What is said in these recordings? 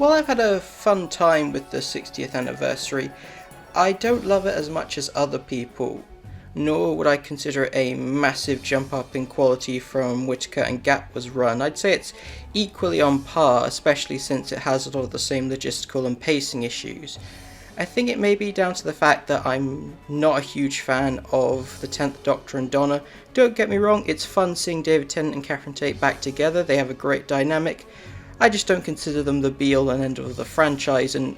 While I've had a fun time with the 60th anniversary, I don't love it as much as other people, nor would I consider it a massive jump up in quality from Whittaker and Gatwa's run. I'd say it's equally on par, especially since it has a lot of the same logistical and pacing issues. I think it may be down to the fact that I'm not a huge fan of the 10th Doctor and Donna. Don't get me wrong, it's fun seeing David Tennant and Catherine Tate back together, they have a great dynamic. I just don't consider them the be-all and end-all of the franchise, and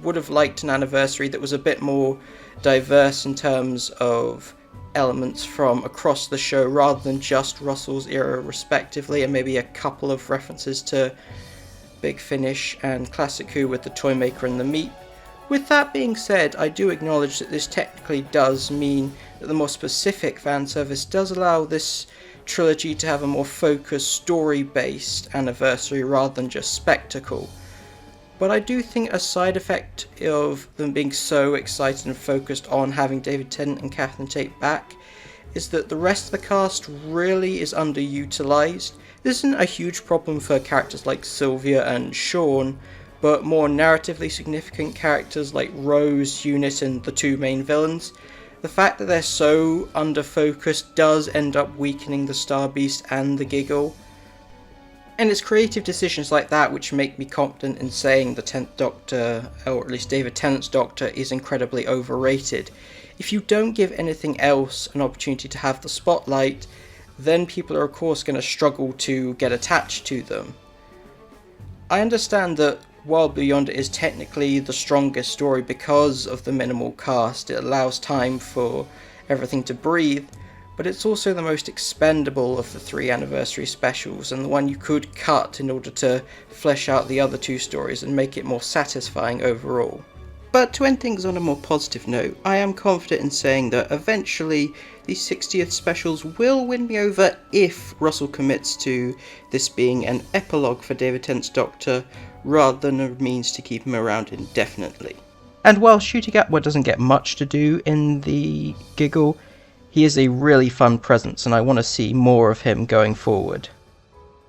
would have liked an anniversary that was a bit more diverse in terms of elements from across the show rather than just Russell's era respectively, and maybe a couple of references to Big Finish and Classic Who with the Toymaker and the Meat. With that being said, I do acknowledge that this technically does mean that the more specific fan service does allow this trilogy to have a more focused, story-based anniversary rather than just spectacle. But I do think a side effect of them being so excited and focused on having David Tennant and Catherine Tate back is that the rest of the cast really is underutilised. This isn't a huge problem for characters like Sylvia and Sean, but more narratively significant characters like Rose, Unit, and the two main villains. The fact that they're so under-focused does end up weakening the Star Beast and the Giggle. And it's creative decisions like that which make me confident in saying the 10th Doctor, or at least David Tennant's Doctor, is incredibly overrated. If you don't give anything else an opportunity to have the spotlight, then people are of course going to struggle to get attached to them. I understand that World Beyond is technically the strongest story because of the minimal cast. It allows time for everything to breathe, but it's also the most expendable of the three anniversary specials, and the one you could cut in order to flesh out the other two stories and make it more satisfying overall. But to end things on a more positive note, I am confident in saying that eventually these 60th specials will win me over if Russell commits to this being an epilogue for David Tennant's Doctor rather than a means to keep him around indefinitely. And while Ncuti Gatwa doesn't get much to do in the Giggle, he is a really fun presence and I want to see more of him going forward.